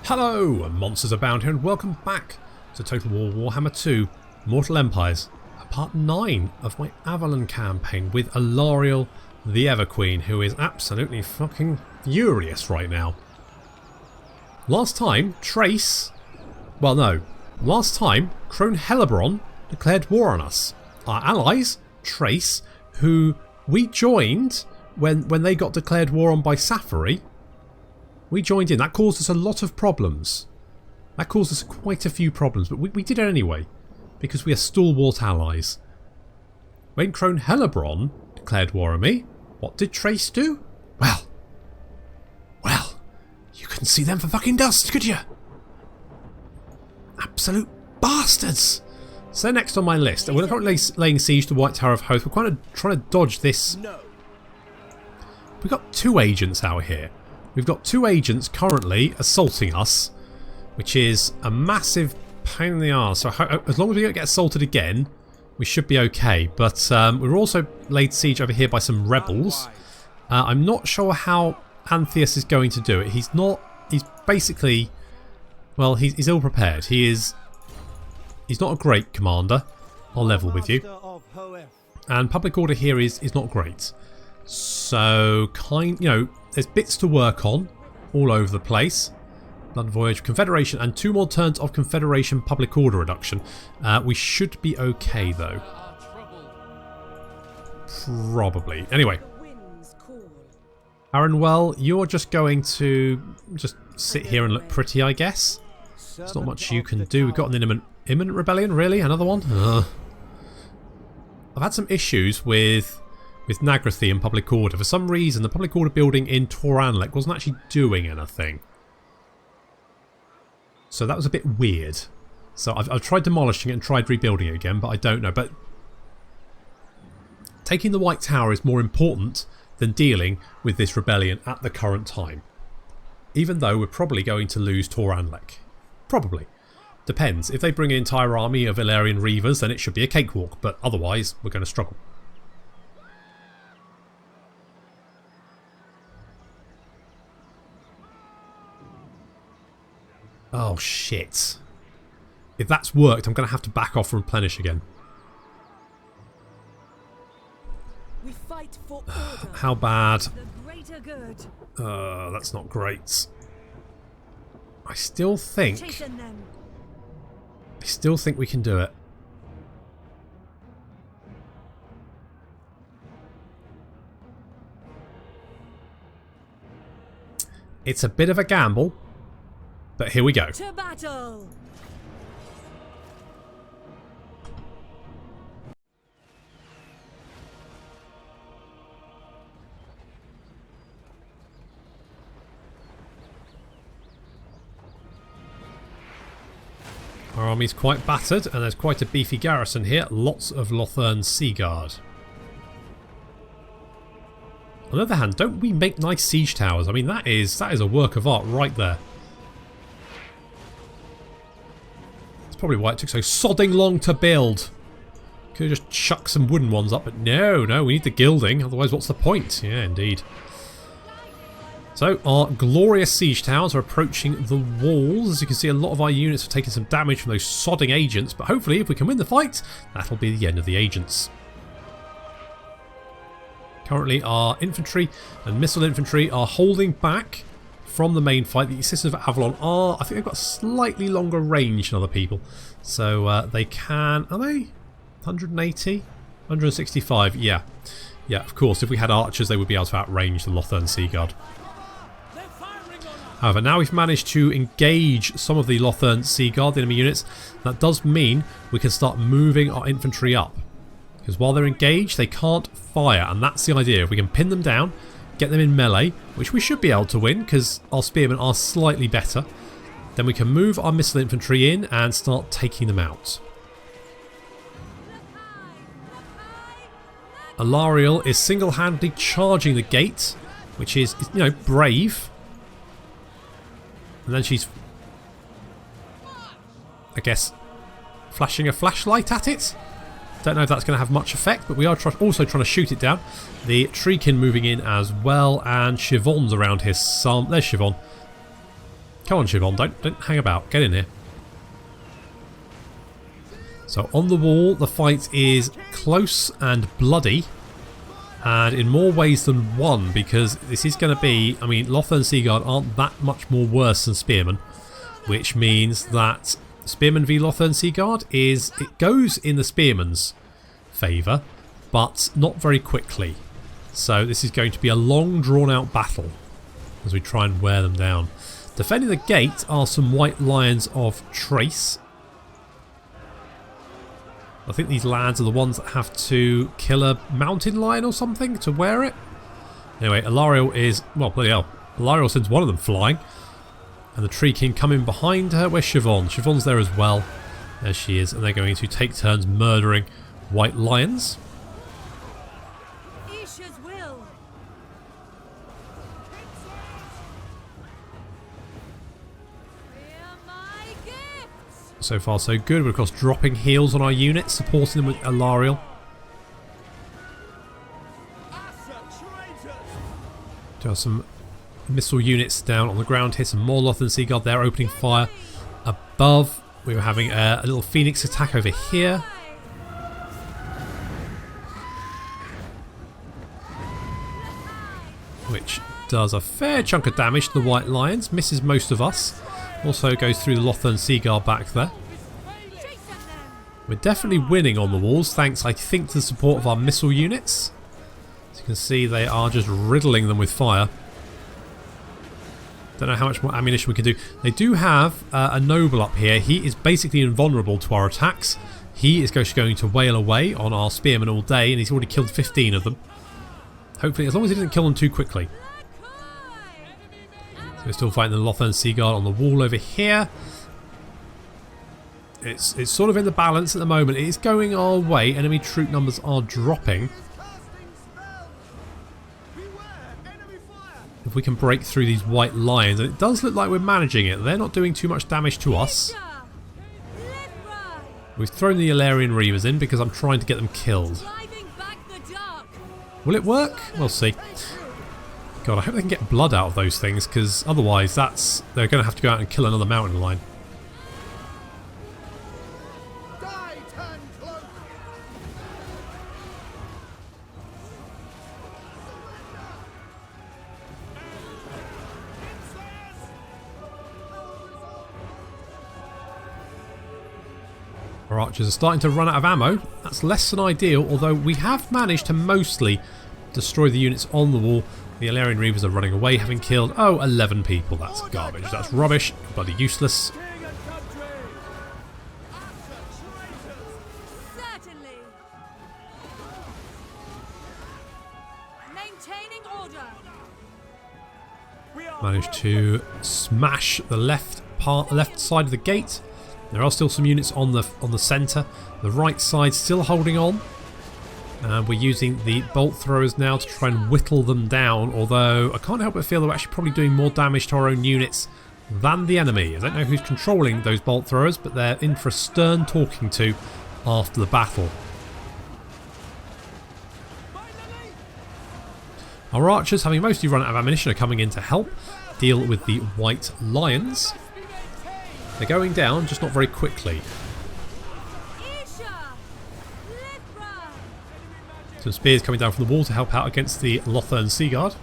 Hello, Monsters Abound here, and welcome back to Total War Warhammer 2 Mortal Empires, part 9 of my Avelorn campaign with Avelorn the Ever-Queen, who is absolutely fucking furious right now. Last time, last time, Crone declared war on us. Our allies, Trace, who we joined when they got declared war on by Saphery. We joined in. That caused us a lot of problems. That caused us quite a few problems, but we did it anyway, because we are stalwart allies. When Crone declared war on me, what did Trace do? Well, you couldn't see them for fucking dust, could you? Absolute bastards! So next on my list, we're currently laying siege to White Tower of Hoth. We're kind of trying to dodge this. We've got two agents out here. We've got two agents currently assaulting us, which is a massive pain in the arse. So as long as we don't get assaulted again, we should be okay. But we're also laid siege over here by some rebels. I'm not sure how Antheus is going to do it. He's basically, well, he's ill prepared. He's not a great commander. I'll level with you. And public order here is not great. So there's bits to work on all over the place. Blood Voyage, Confederation, and 2 more turns of Confederation public order reduction. We should be okay though. Probably. Anyway. Aaronwell, you're just going to just sit here and look pretty, I guess. There's not much you can do. We've got an imminent rebellion, really? Another one? I've had some issues with Nagarythe and public order. For some reason, the public order building in Toranlek wasn't actually doing anything. So that was a bit weird. So I've tried demolishing it and tried rebuilding it again, but I don't know. But taking the White Tower is more important than dealing with this rebellion at the current time. Even though we're probably going to lose Toranlek. Probably. Depends. If they bring an entire army of Illyrian Reavers, then it should be a cakewalk. But otherwise, we're going to struggle. Oh shit. If that's worked, I'm going to have to back off and replenish again. We fight for order. How bad? The greater good. That's not great. I still think we can do it. It's a bit of a gamble. But here we go. To battle. Our army's quite battered, and there's quite a beefy garrison here. Lots of Lothern Sea Guard. On the other hand, don't we make nice siege towers? I mean, that is a work of art right there. Probably why it took so sodding long to build. Could have just chucked some wooden ones up, but no, we need the gilding, otherwise what's the point? Yeah, indeed. So our glorious siege towers are approaching the walls. As you can see, a lot of our units have taken some damage from those sodding agents, but hopefully if we can win the fight, that'll be the end of the agents. Currently our infantry and missile infantry are holding back from the main fight. The Sisters of Avelorn I think they've got slightly longer range than other people. So they can, are they? 180? 165, yeah. Yeah, of course, if we had archers, they would be able to outrange the Lothern Sea Guard. However, now we've managed to engage some of the Lothern Sea Guard, the enemy units. That does mean we can start moving our infantry up. Because while they're engaged, they can't fire, and that's the idea. If we can pin them down, get them in melee, which we should be able to win because our spearmen are slightly better, then we can move our missile infantry in and start taking them out. Avelorn is single-handedly charging the gate, which is, brave. And then she's, I guess, flashing a flashlight at it. Don't know if that's going to have much effect, but we are also trying to shoot it down. The Treekin moving in as well, and Siobhan's around here. There's Siobhan. Come on, Siobhan, don't hang about. Get in here. So on the wall, the fight is close and bloody. And in more ways than one, because this is going to be... I mean, Lothern Seaguard aren't that much more worse than Spearmen. Which means that Spearman v Lothern Seaguard is... It goes in the Spearman's favour, but not very quickly. So this is going to be a long, drawn-out battle as we try and wear them down. Defending the gate are some White Lions of Trace. I think these lads are the ones that have to kill a mountain lion or something to wear it. Anyway, Alariel is... Well, bloody hell. Alariel sends one of them flying. And the Tree King coming behind her. Where's Siobhan? Siobhan's there as well. There she is. And they're going to take turns murdering White Lions. Isha's will. Hear my gifts. So far so good. We're of course dropping heals on our units, supporting them with Alariel. Do have some missile units down on the ground here. Some more Lothern Seaguard there opening fire above. We were having a little Phoenix attack over here. Which does a fair chunk of damage to the White Lions. Misses most of us. Also goes through the Lothern Seaguard back there. We're definitely winning on the walls, thanks I think to the support of our missile units. As you can see, they are just riddling them with fire. Don't know how much more ammunition we can do. They do have a noble up here. He is basically invulnerable to our attacks. He is going to wail away on our spearmen all day, and he's already killed 15 of them. Hopefully, as long as he doesn't kill them too quickly. So we're still fighting the Lothern Seaguard on the wall over here. It's sort of in the balance at the moment. It is going our way. Enemy troop numbers are dropping. If we can break through these White Lions, and it does look like we're managing it. They're not doing too much damage to us. We've thrown the Avelorn Reavers in because I'm trying to get them killed. Will it work? We'll see. God, I hope they can get blood out of those things, because otherwise they're going to have to go out and kill another mountain lion. Our archers are starting to run out of ammo. That's less than ideal, although we have managed to mostly destroy the units on the wall. The Avelorn Reavers are running away, having killed, 11 people. That's garbage. That's rubbish. Bloody useless. Certainly. Maintaining order. Managed to smash the left side of the gate. There are still some units on the centre. The right side still holding on. And we're using the bolt throwers now to try and whittle them down. Although I can't help but feel they're actually probably doing more damage to our own units than the enemy. I don't know who's controlling those bolt throwers, but they're in for a stern talking to after the battle. Our archers, having mostly run out of ammunition, are coming in to help deal with the White Lions. They're going down, just not very quickly. Some spears coming down from the wall to help out against the Lothern Seaguard.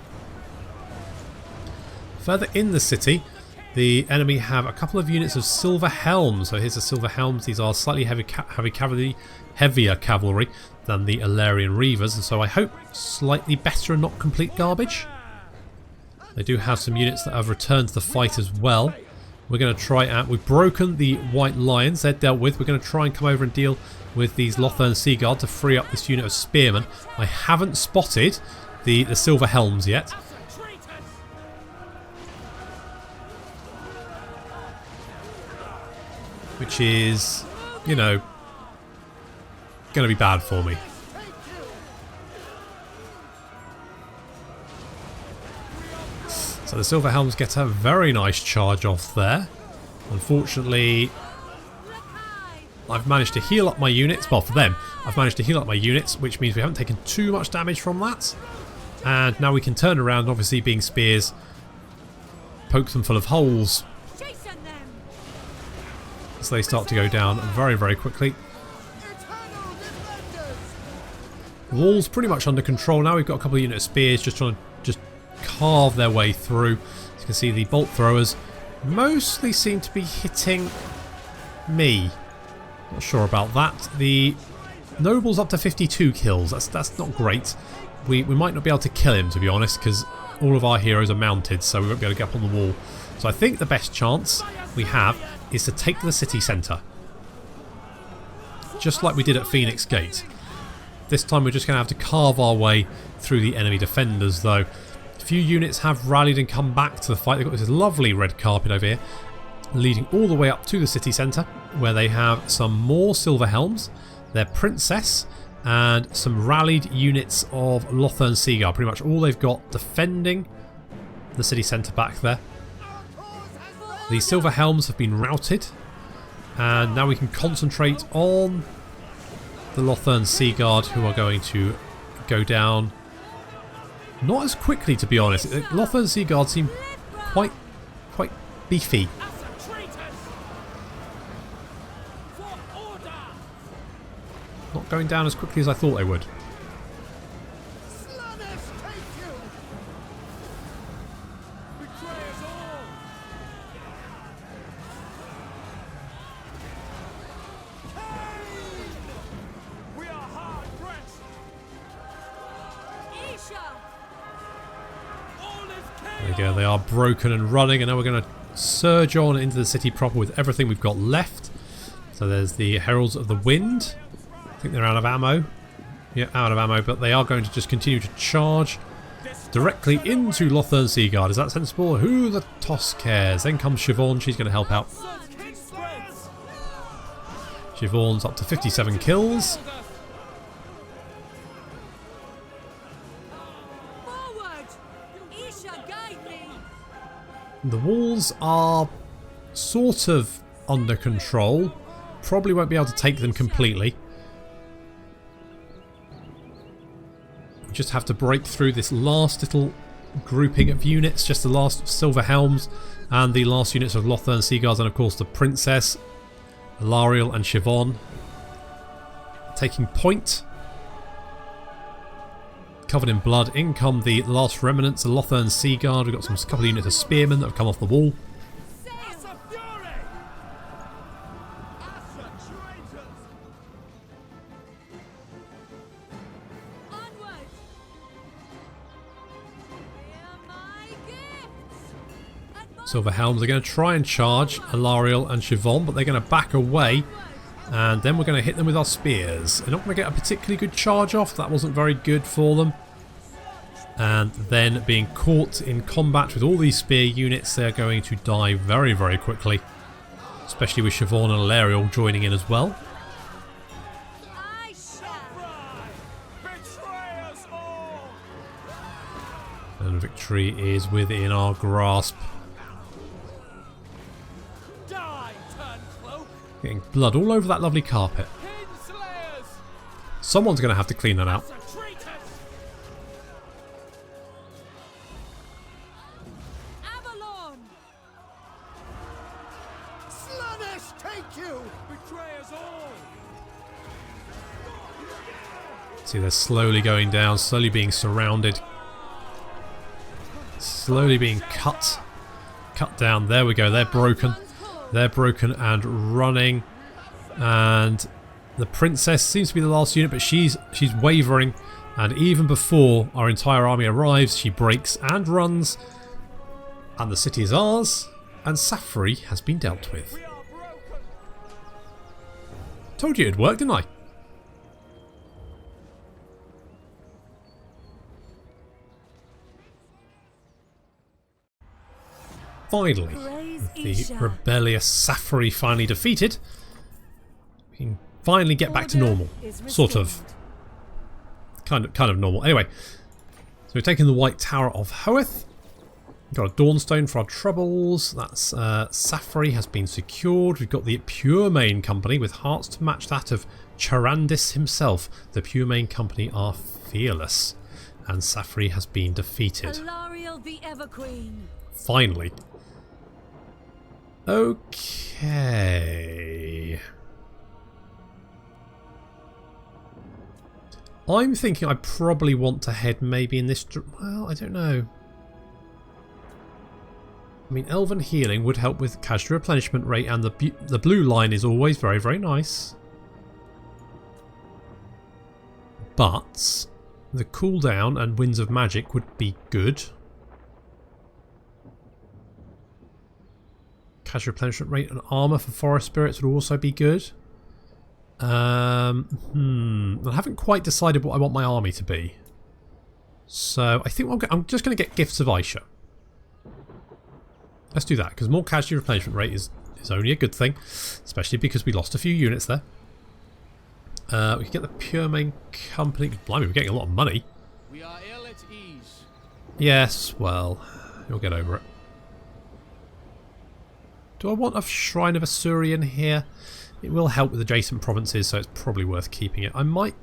Further in the city, the enemy have a couple of units of Silver Helms. So here's the Silver Helms. These are slightly heavier cavalry than the Avelorn Reavers, and so I hope slightly better and not complete garbage. They do have some units that have returned to the fight as well. We're going to try out... We've broken the White Lions. They're dealt with. We're going to try and come over and deal with these Lothern Seaguard to free up this unit of spearmen. I haven't spotted the Silver Helms yet. Which is, you know, going to be bad for me. So the Silver Helms get a very nice charge off there. Unfortunately, I've managed to heal up my units. Well, for them, I've managed to heal up my units, which means we haven't taken too much damage from that. And now we can turn around, obviously being spears, poke them full of holes. as they start to go down very, very quickly. The wall's pretty much under control now. We've got a couple of units of spears just trying to just carve their way through. As you can see, the bolt throwers mostly seem to be hitting me. Not sure about that. The noble's up to 52 kills. That's not great. We might not be able to kill him, to be honest, because all of our heroes are mounted, so we won't be able to get up on the wall. So I think the best chance we have is to take the city centre. Just like we did at Phoenix Gate. This time we're just going to have to carve our way through the enemy defenders, though. A few units have rallied and come back to the fight. They've got this lovely red carpet over here, leading all the way up to the city centre, where they have some more silver helms, their princess, and some rallied units of Lothern Seaguard. Pretty much all they've got defending the city centre back there. The silver helms have been routed, and now we can concentrate on the Lothern Seaguard, who are going to go down not as quickly, to be honest. Lothern Seaguard seem quite beefy. Not going down as quickly as I thought they would. There we go, they are broken and running, and now we're going to surge on into the city proper with everything we've got left. So there's the Heralds of the Wind. I think they're out of ammo. Yeah, out of ammo, but they are going to just continue to charge directly into Lothern Seaguard. Is that sensible? Who the toss cares? Then comes Siobhan, she's going to help out. Siobhan's up to 57 kills. The walls are sort of under control. Probably won't be able to take them completely. We just have to break through this last little grouping of units. Just the last silver helms and the last units of Lothern Seaguards, and of course the Princess, Alariel and Siobhan taking point. Covered in blood. In come the last remnants of Lothern Seaguard. We've got some couple of units of spearmen that have come off the wall. Silver Helms are going to try and charge Alariel and Siobhan, but they're going to back away, and then we're going to hit them with our spears. They're not going to get a particularly good charge off. That wasn't very good for them. And then being caught in combat with all these spear units, they're going to die very, very quickly. Especially with Siobhan and Alariel joining in as well. And victory is within our grasp. Getting blood all over that lovely carpet. Someone's going to have to clean that out. Avelorn! Slaanesh, take you! Betray us all! See, they're slowly going down, slowly being surrounded. Slowly being cut down. There we go, they're broken. They're broken and running, and the Princess seems to be the last unit, but she's wavering, and even before our entire army arrives, she breaks and runs, and the city is ours, and Saphery has been dealt with. Told you it'd work, didn't I? Finally, with the rebellious Saphery finally defeated, we can finally get back to normal. Sort of. Kind of normal. Anyway, so we've taken the White Tower of Hoeth. We've got a Dawnstone for our troubles. That's Saphery has been secured. We've got the Pure Main Company with hearts to match that of Charandis himself. The Pure Main Company are fearless, and Saphery has been defeated. Alariel the Everqueen. Finally. Okay. I'm thinking I probably want to head maybe in this... Well, I don't know. I mean, Elven Healing would help with casualty replenishment rate, and the blue line is always very, very nice. But the cooldown and Winds of Magic would be good. Casualty replenishment rate and armour for Forest Spirits would also be good. I haven't quite decided what I want my army to be. So I think I'm just going to get Gifts of Aisha. Let's do that, because more casualty replenishment rate is only a good thing, especially because we lost a few units there. We can get the Pure Main Company. Blimey, we're getting a lot of money. We are ill at ease. Yes, well, you'll get over it. Do I want a Shrine of Asuryan here? It will help with adjacent provinces, so it's probably worth keeping it. I might...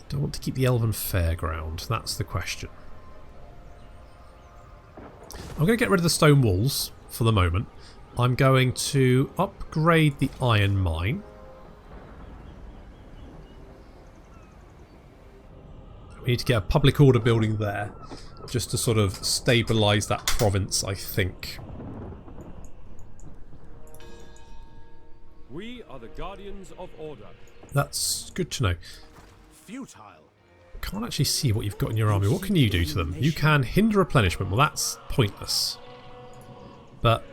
Do I want to keep the Elven Fairground? That's the question. I'm going to get rid of the stone walls for the moment. I'm going to upgrade the iron mine. We need to get a public order building there, just to sort of stabilise that province, I think. We are the guardians of order. That's good to know. Futile. Can't actually see what you've got in your army. What can you do to them? You can hinder replenishment. Well, that's pointless. But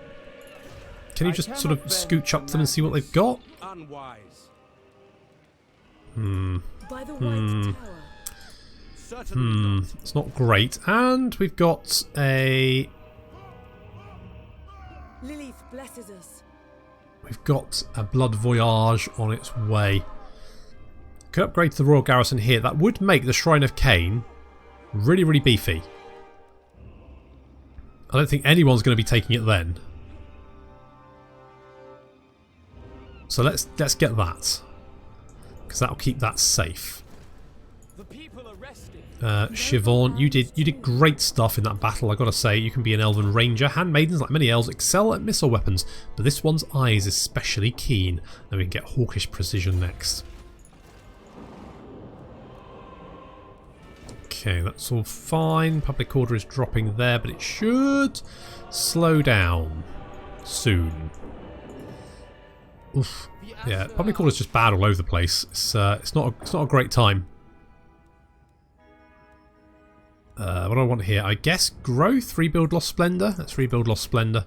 can you just sort of scooch up to them and see what they've got? Unwise. By the White Tower. Certainly not. It's not great. And we've got a... Lilith blesses us. We've got a Blood Voyage on its way. Could upgrade to the Royal Garrison here. That would make the Shrine of Cain really, really beefy. I don't think anyone's going to be taking it then. So let's get that, because that'll keep that safe. The people are resting. Siobhan, you did great stuff in that battle. I got to say, you can be an Elven Ranger. Handmaidens, like many elves, excel at missile weapons, but this one's eye is especially keen. Then we can get Hawkish Precision next. Okay, that's all fine. Public order is dropping there, but it should slow down soon. Oof. Yeah, public order is just bad all over the place. It's not a great time. What do I want here? I guess growth, rebuild lost splendor. Let's rebuild lost splendor.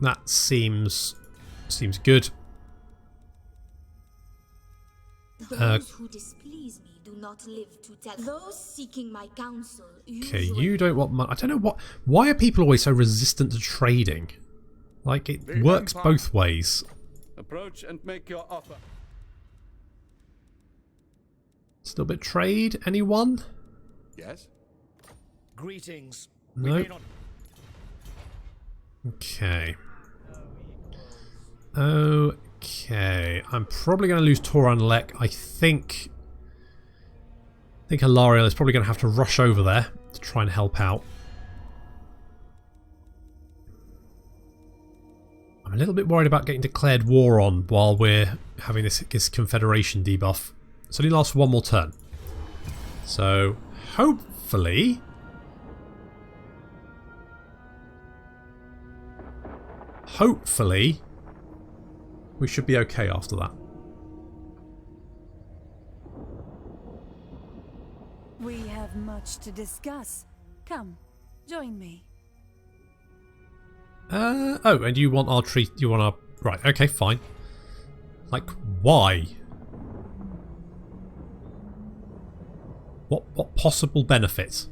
That seems good. Those who displease me do not live to tell. Those seeking my counsel Okay, usually... you don't want money. I don't know what. Why are people always so resistant to trading? Like, it works both ways. Approach and make your offer. Still a bit trade. Anyone? Yes. Greetings. No. Okay. Okay. I'm probably going to lose Toran Lek. I think Hilariel is probably going to have to rush over there to try and help out. I'm a little bit worried about getting declared war on while we're having this Confederation debuff. It only lasts for one more turn. So, hopefully... we should be okay after that. We have much to discuss. Come, join me. Oh, and you want our treat? You want our... Right, okay, fine. Like, why? What possible benefit?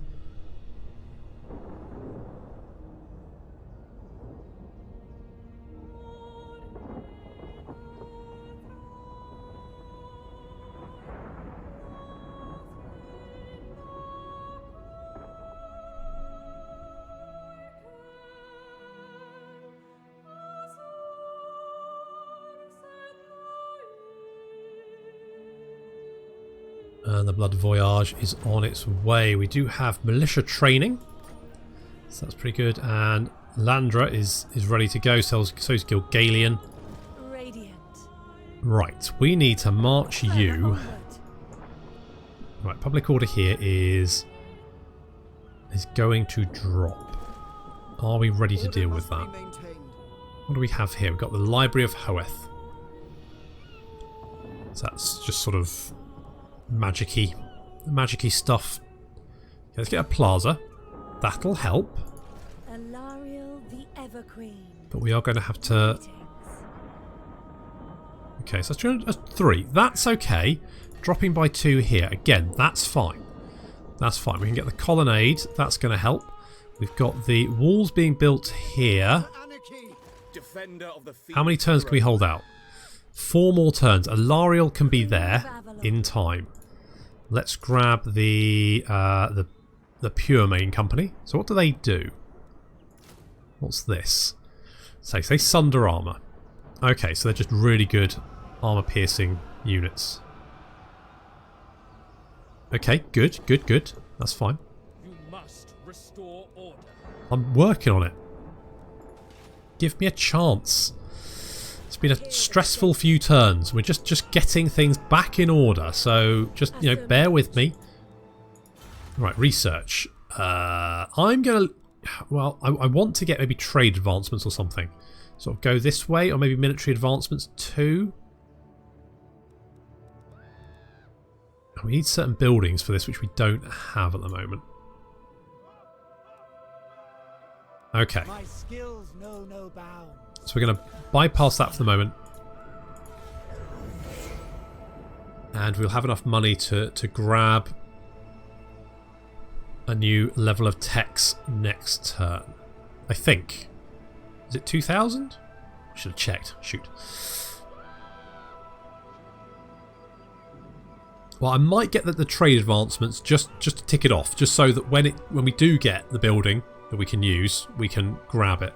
And the Blood Voyage is on its way. We do have militia training, so that's pretty good. And Landra is ready to go. So is Gilgalian. Radiant. Right, we need to march you. Right, public order here is going to drop. Are we ready to deal with that? What do we have here? We've got the Library of Hoeth. So that's just sort of magic-y stuff. Okay, let's get a plaza. That'll help. Alariel the Everqueen. But we are going to have to... Okay, so that's 3. That's okay. Dropping by 2 here. Again, that's fine. That's fine. We can get the colonnade. That's going to help. We've got the walls being built here. How many turns can we hold out? 4 more turns. Alariel can be there in time. Let's grab the Pure Main Company. So what do they do? What's this? Say Sunder Armour. Okay, so they're just really good armour-piercing units. Okay, good. That's fine. You must restore order. I'm working on it. Give me a chance. It's been a stressful few turns. We're just getting things back in order. So just, bear with me. Right, research. I'm going to... Well, I want to get maybe trade advancements or something. Sort of go this way, or maybe military advancements too. We need certain buildings for this, which we don't have at the moment. Okay. My skills know no bounds. So we're going to bypass that for the moment. And we'll have enough money to grab a new level of techs next turn. I think. Is it 2,000? Should have checked. Shoot. Well, I might get the trade advancements just to tick it off, just so that when we do get the building that we can use, we can grab it.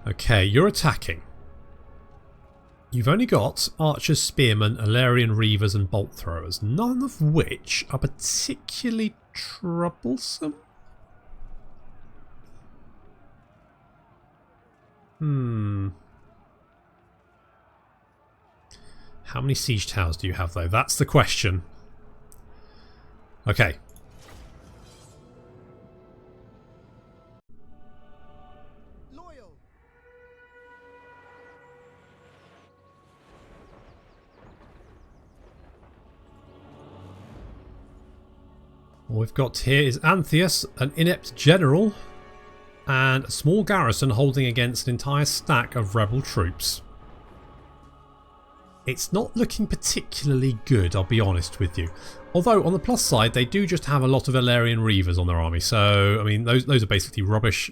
Okay, you're attacking. You've only got archers, spearmen, Alarian reavers and bolt throwers, none of which are particularly troublesome. How many siege towers do you have though? That's the question. Okay. What we've got here is Antheus, an inept general, and a small garrison holding against an entire stack of rebel troops. It's not looking particularly good, I'll be honest with you. Although, on the plus side, they do just have a lot of Alarian reavers on their army. So, I mean, those are basically rubbish,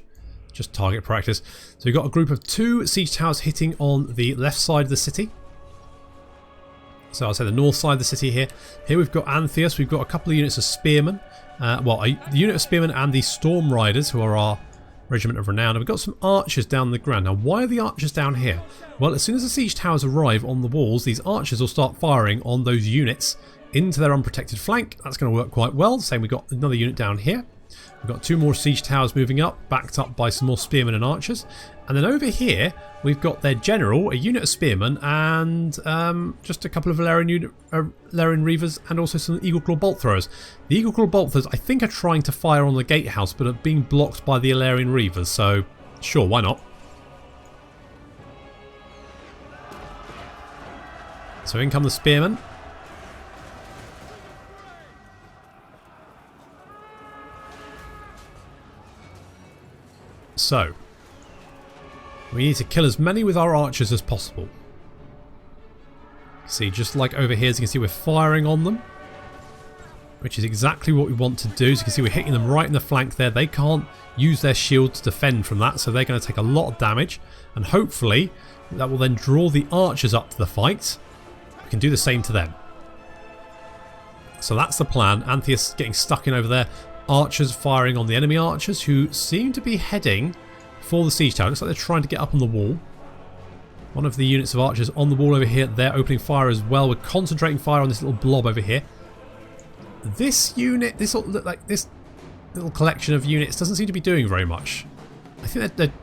just target practice. So we've got a group of 2 siege towers hitting on the left side of the city. So I'll say the north side of the city here. Here we've got Antheus. We've got a couple of units of spearmen. The unit of spearmen and the storm riders, who are our regiment of renown. And we've got some archers down the ground. Now, why are the archers down here? Well, as soon as the siege towers arrive on the walls, these archers will start firing on those units into their unprotected flank. That's going to work quite well. Same, we've got another unit down here. We've got 2 more siege towers moving up, backed up by some more spearmen and archers. And then over here, we've got their general, a unit of spearmen, and just a couple of Alarian reavers, and also some Eagle Claw bolt throwers. The Eagle Claw bolt throwers, I think, are trying to fire on the gatehouse, but are being blocked by the Alarian reavers. So, sure, why not? So in come the spearmen. So, we need to kill as many with our archers as possible. See, just like over here, as you can see, we're firing on them, which is exactly what we want to do. As you can see, we're hitting them right in the flank there. They can't use their shield to defend from that, so they're going to take a lot of damage. And hopefully, That will then draw the archers up to the fight. We can do the same to them. So that's the plan. Antheus getting stuck in over there. Archers firing on the enemy archers, who seem to be heading for the siege tower. Looks like they're trying to get up on the wall. One of the units of archers on the wall over here, they're opening fire as well. We're concentrating fire on this little blob over here. This unit, this little collection of units doesn't seem to be doing very much. I think they're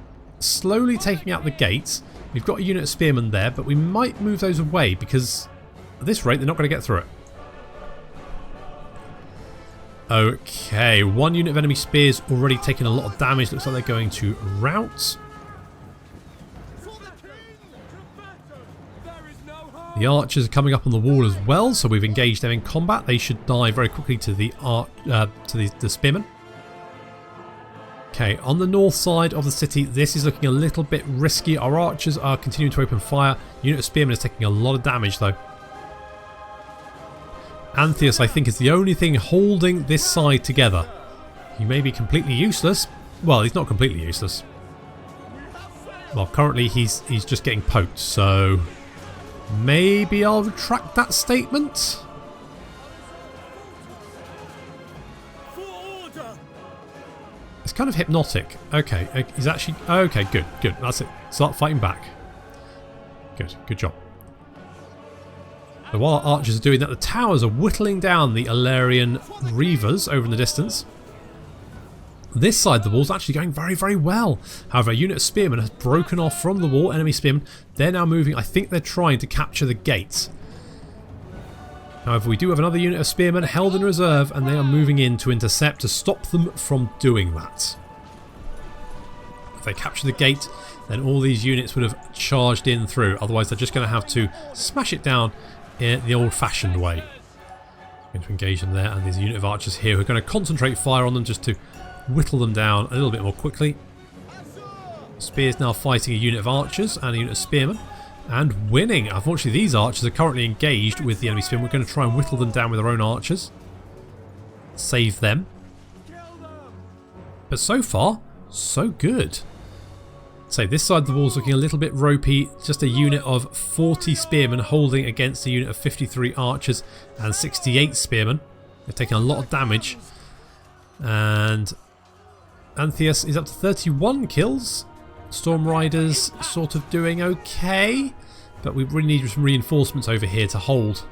slowly taking out the gates. We've got a unit of spearmen there, but we might move those away because at this rate they're not going to get through it. Okay, one unit of enemy spears already taking a lot of damage. Looks like they're going to rout. The archers are coming up on the wall as well, so we've engaged them in combat. They should die very quickly to the spearmen. Okay, on the north side of the city, this is looking a little bit risky. Our archers are continuing to open fire. Unit of spearmen is taking a lot of damage though. Antheus, I think, is the only thing holding this side together. He may be completely useless. Well, he's not completely useless. Well, currently he's just getting poked, so maybe I'll retract that statement. It's kind of hypnotic. Okay, he's actually... Okay, good, good. That's it. Start fighting back. Good job. So while our archers are doing that, the towers are whittling down the Avelorn Reavers over in the distance. This side of the wall is actually going very, very well. However, a unit of spearmen has broken off from the wall. Enemy spearmen. They're now moving. I think they're trying to capture the gates. However, we do have another unit of spearmen held in reserve, and they are moving in to intercept to stop them from doing that. If they capture the gate, then all these units would have charged in through. Otherwise, they're just going to have to smash it down in the old-fashioned way. Going to engage them there, and there's a unit of archers here who are going to concentrate fire on them just to whittle them down a little bit more quickly. Spears now fighting a unit of archers and a unit of spearmen, and winning. Unfortunately, these archers are currently engaged with the enemy spearmen. We're going to try and whittle them down with our own archers. Save them. But so far, so good. So this side of the wall is looking a little bit ropey. Just a unit of 40 spearmen holding against a unit of 53 archers and 68 spearmen. They're taking a lot of damage. And Antheus is up to 31 kills. Storm Riders sort of doing okay. But we really need some reinforcements over here to hold.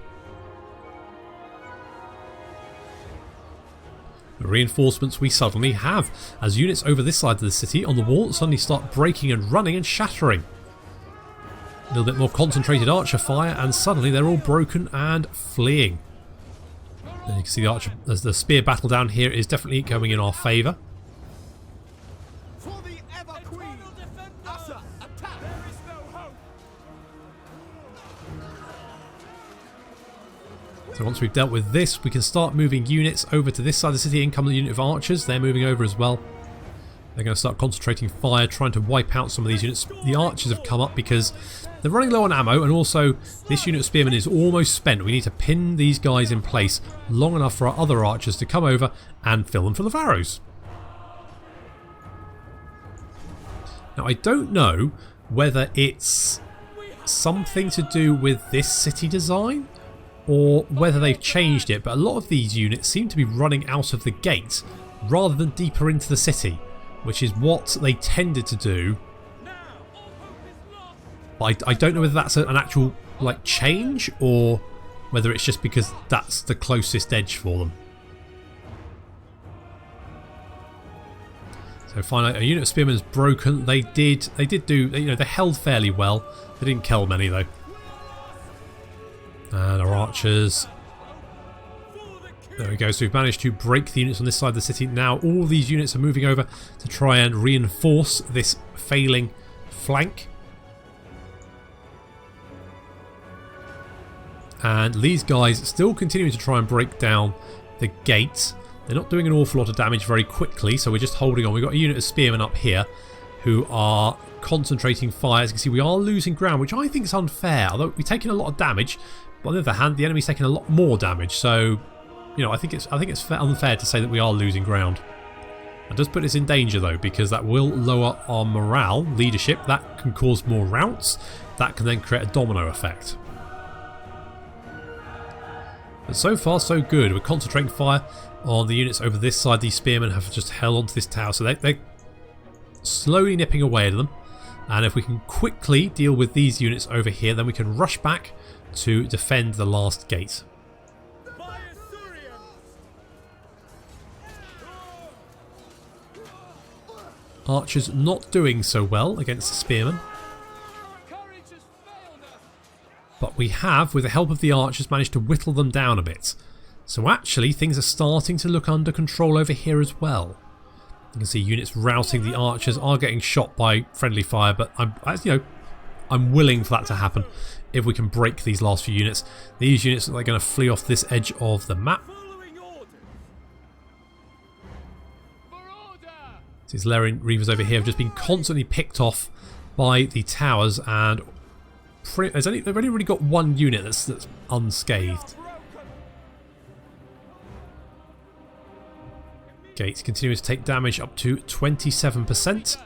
The reinforcements we suddenly have, as units over this side of the city on the wall suddenly start breaking and running and shattering. A little bit more concentrated archer fire, and suddenly they're all broken and fleeing. And you can see the archer, as the spear battle down here is definitely going in our favour. So once we've dealt with this, we can start moving units over to this side of the city. In come the unit of archers. They're moving over as well. They're going to start concentrating fire, trying to wipe out some of these units. The archers have come up because they're running low on ammo, and also this unit of spearmen is almost spent. We need to pin these guys in place long enough for our other archers to come over and fill them full of arrows. Now, I don't know whether it's something to do with this city design, or whether they've changed it, but a lot of these units seem to be running out of the gate rather than deeper into the city, which is what they tended to do. But I don't know whether that's an actual change, or whether it's just because that's the closest edge for them. So finally, a unit of spearmen is broken. They did do, they held fairly well. They didn't kill many though. And our archers. There we go. So we've managed to break the units on this side of the city. Now all these units are moving over to try and reinforce this failing flank. And these guys still continuing to try and break down the gate. They're not doing an awful lot of damage very quickly, so we're just holding on. We've got a unit of spearmen up here who are concentrating fire. As you can see, we are losing ground, which I think is unfair. Although we're taking a lot of damage, but on the other hand, the enemy's taking a lot more damage. So, I think it's unfair to say that we are losing ground. That does put us in danger though, because that will lower our morale, leadership. That can cause more routes. That can then create a domino effect. But so far so good. We're concentrating fire on the units over this side. These spearmen have just held onto this tower, so they're slowly nipping away at them. And if we can quickly deal with these units over here, then we can rush back to defend the last gate. Archers not doing so well against the spearmen. But we have, with the help of the archers, managed to whittle them down a bit. So actually things are starting to look under control over here as well. You can see units routing the archers are getting shot by friendly fire, but I'm willing for that to happen if we can break these last few units. These units are going to flee off this edge of the map. These Avelorn over here have just been constantly picked off by the towers, and they've only really got one unit that's unscathed. Gates continuing to take damage up to 27%.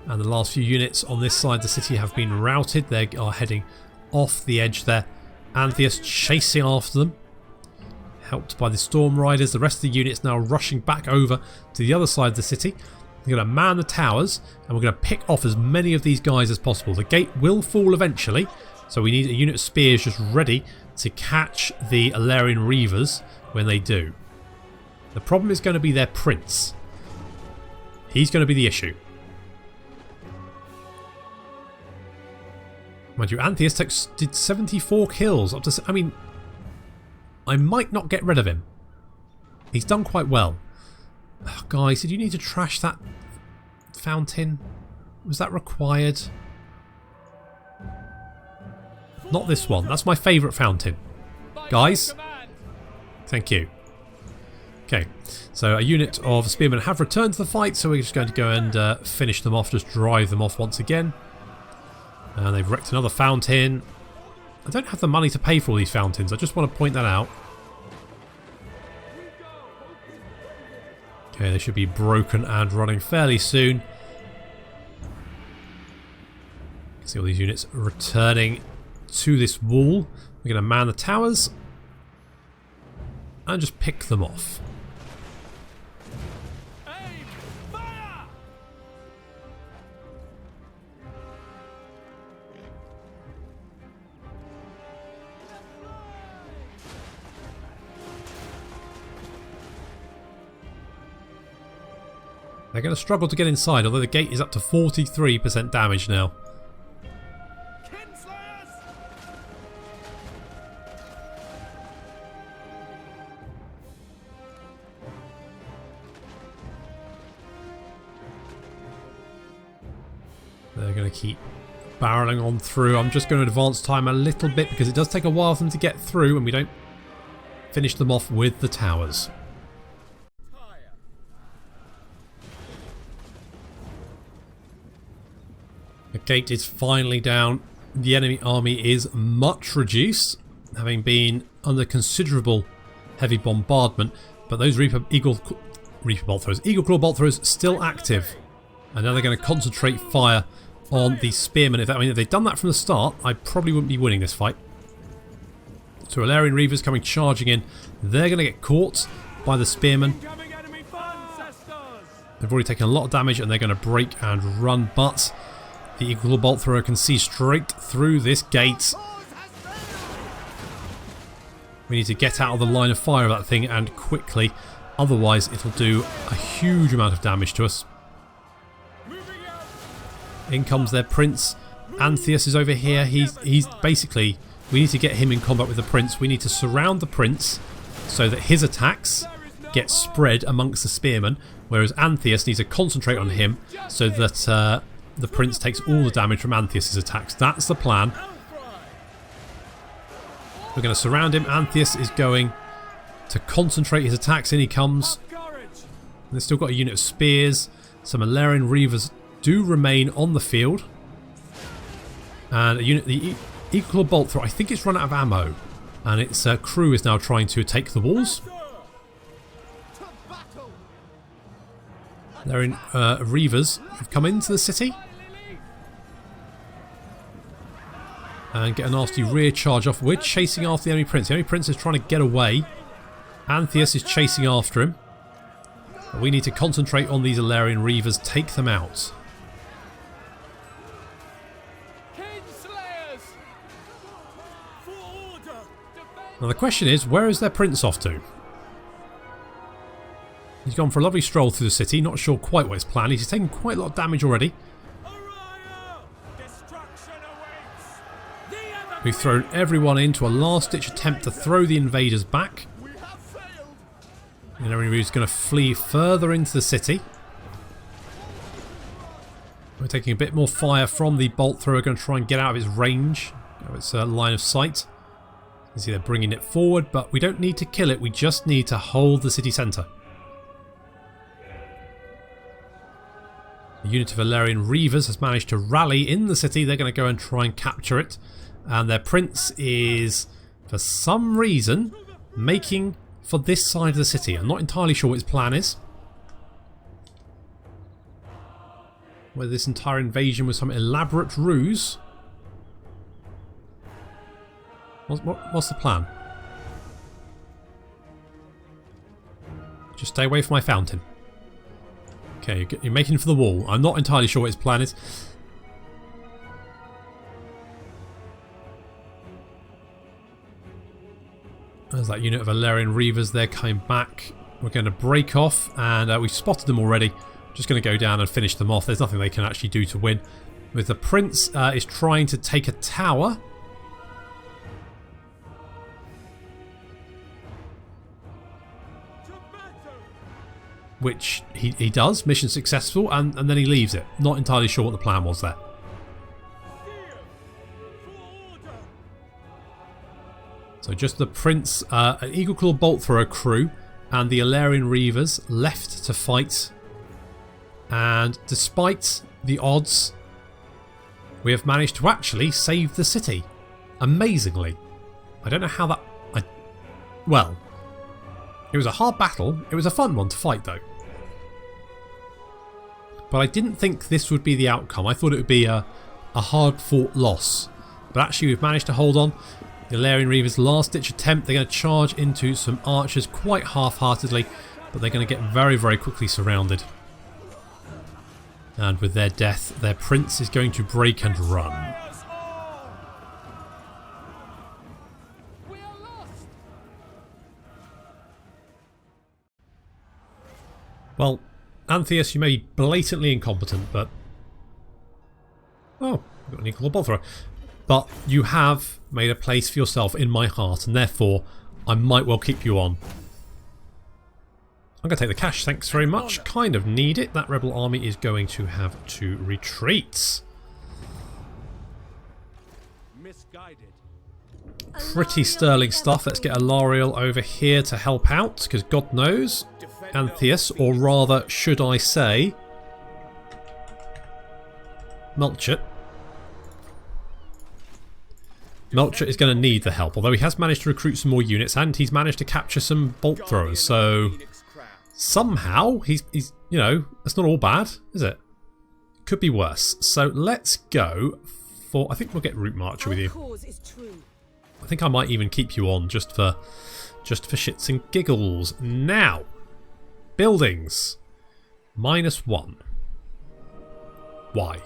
And the last few units on this side of the city have been routed. They are heading off the edge there. Antheus chasing after them, helped by the Storm Riders. The rest of the units now rushing back over to the other side of the city. We're going to man the towers, and we're going to pick off as many of these guys as possible. The gate will fall eventually, so we need a unit of spears just ready to catch the Avelorn Reavers when they do. The problem is going to be their prince. He's going to be the issue. Mind you, Antheus did 74 kills. Up to, I mean, I might not get rid of him. He's done quite well. Oh, guys, did you need to trash that fountain? Was that required? Not this one. That's my favourite fountain. Guys, thank you. Okay, so a unit of spearmen have returned to the fight, so we're just going to go and finish them off, just drive them off once again. And they've wrecked another fountain. I don't have the money to pay for all these fountains. I just want to point that out. Okay, they should be broken and running fairly soon. You can see all these units returning to this wall. We're going to man the towers and just pick them off. They're going to struggle to get inside, although the gate is up to 43% damage now. They're going to keep barreling on through. I'm just going to advance time a little bit because it does take a while for them to get through and we don't finish them off with the towers. The gate is finally down. The enemy army is much reduced, having been under considerable heavy bombardment, but those Eagle Claw bolt throws still active. And now they're going to concentrate fire on the spearmen. If they'd done that from the start, I probably wouldn't be winning this fight. So Avelorn Reavers coming charging in. They're going to get caught by the spearmen. They've already taken a lot of damage and they're going to break and run, but the Eagle Claw bolt thrower can see straight through this gate. We need to get out of the line of fire of that thing and quickly, otherwise it'll do a huge amount of damage to us. In comes their prince. Antheus is over here. He's basically, we need to get him in combat with the prince. We need to surround the prince so that his attacks get spread amongst the spearmen, whereas Antheus needs to concentrate on him so that the prince takes all the damage from Antheus' attacks. That's the plan. We're going to surround him. Antheus is going to concentrate his attacks. In he comes. And they've still got a unit of spears. Some Avelorn Reavers do remain on the field. And a unit, the Eagle Claw bolt thrower, I think it's run out of ammo. And its crew is now trying to take the walls. To battle! They're in Reavers have come into the city. And get a nasty rear charge off. We're chasing after the enemy prince. The enemy prince is trying to get away. Antheus is chasing after him. But we need to concentrate on these Avelorn Reavers, take them out. Kingslayers! For order! Now the question is, where is their prince off to? He's gone for a lovely stroll through the city, not sure quite what his plan is. He's taken quite a lot of damage already. We've thrown everyone into a last-ditch attempt to throw the invaders back. We have failed! And everybody's going to flee further into the city. We're taking a bit more fire from the bolt thrower, going to try and get out of its range, of its line of sight. You can see they're bringing it forward, but we don't need to kill it, we just need to hold the city centre. The unit of Avelorn Reavers has managed to rally in the city. They're going to go and try and capture it. And their prince is, for some reason, making for this side of the city. I'm not entirely sure what his plan is. Whether this entire invasion was some elaborate ruse. What's the plan? Just stay away from my fountain. Okay, you're making for the wall. I'm not entirely sure what his plan is. There's that unit of Avelorn Reavers there coming back. We're going to break off, and we've spotted them already. Just going to go down and finish them off. There's nothing they can actually do to win. With the prince is trying to take a tower. Which he does. Mission successful, and then he leaves it. Not entirely sure what the plan was there. So just the prince, an Eagle Claw Bolt Thrower crew, and the Avelorn Reavers left to fight. And despite the odds, we have managed to actually save the city. Amazingly. I don't know how that... well, it was a hard battle. It was a fun one to fight though. But I didn't think this would be the outcome. I thought it would be a hard-fought loss. But actually we've managed to hold on. The Avelorn Reavers' last-ditch attempt. They're going to charge into some archers quite half-heartedly, but they're going to get very, very quickly surrounded. And with their death, their prince is going to break and run. Well, Antheus, you may be blatantly incompetent, but... oh, I've got an equal bolt thrower. But you have made a place for yourself in my heart, and therefore I might well keep you on. I'm going to take the cash, thanks very much. Kind of need it. That rebel army is going to have to retreat. Misguided. Pretty sterling stuff. Let's get a Lariel over here to help out, because God knows, Antheus, or rather, should I say, Melchett. Melchett is going to need the help, although he has managed to recruit some more units and he's managed to capture some bolt throwers, so somehow he's you know, that's not all bad, is it? Could be worse. So let's go for, I think we'll get Route Marcher with you. I think I might even keep you on just for shits and giggles. Now, buildings. -1. Why?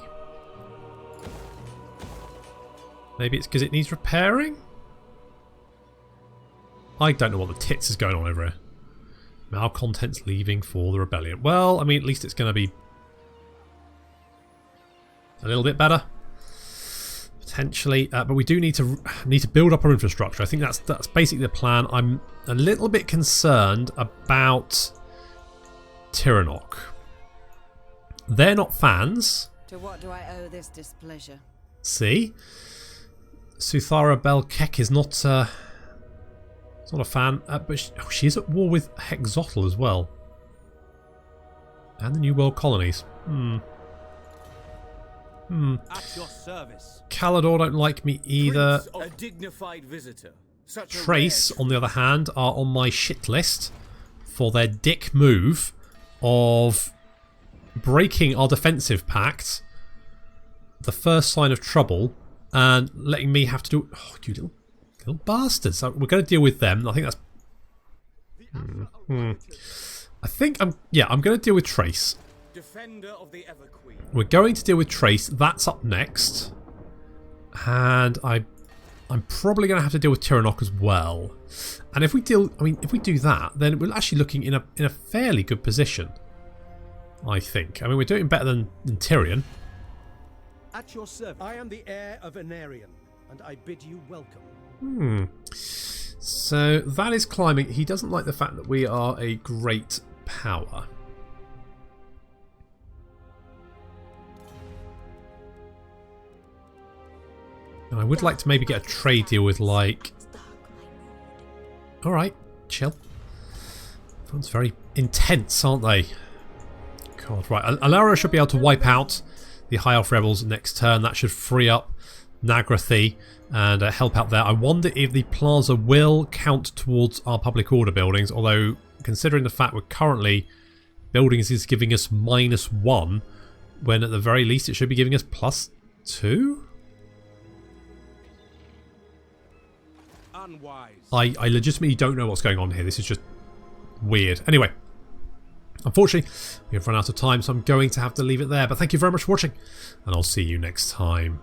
Maybe it's because it needs repairing? I don't know what the tits is going on over here. Malcontents leaving for the rebellion. Well, I mean, at least it's going to be a little bit better. Potentially. But we do need to build up our infrastructure. I think that's basically the plan. I'm a little bit concerned about Tiranoc. They're not fans. To what do I owe this displeasure? See? Suthara Belkek is not a fan, but she is at war with Hexotl as well. And the New World colonies. At your service. Calador don't like me either. A dignified visitor. Trace, on the other hand, are on my shit list for their dick move of breaking our defensive pact, the first sign of trouble, and letting me have to do... Oh, you little bastards. So we're going to deal with them. I think that's... I think I'm going to deal with Trace. Defender of the Everqueen. We're going to deal with Trace. That's up next. And I'm probably going to have to deal with Tyrannok as well. And if we do that, then we're actually looking in a fairly good position, I think. I mean, we're doing better than Tyrion. At your service. I am the heir of Anarion, and I bid you welcome. So that is climbing. He doesn't like the fact that we are a great power. And I would like to maybe get a trade deal with, like... Alright, chill. Everyone's very intense, aren't they? God, right. Alara should be able to wipe out the High Elf Rebels next turn. That should free up Nagarythe and help out there. I wonder if the plaza will count towards our public order buildings, although considering the fact we're currently buildings is giving us -1, when at the very least it should be giving us +2? Unwise. I legitimately don't know what's going on here. This is just weird. Anyway, unfortunately, we have run out of time, so I'm going to have to leave it there. But thank you very much for watching, and I'll see you next time.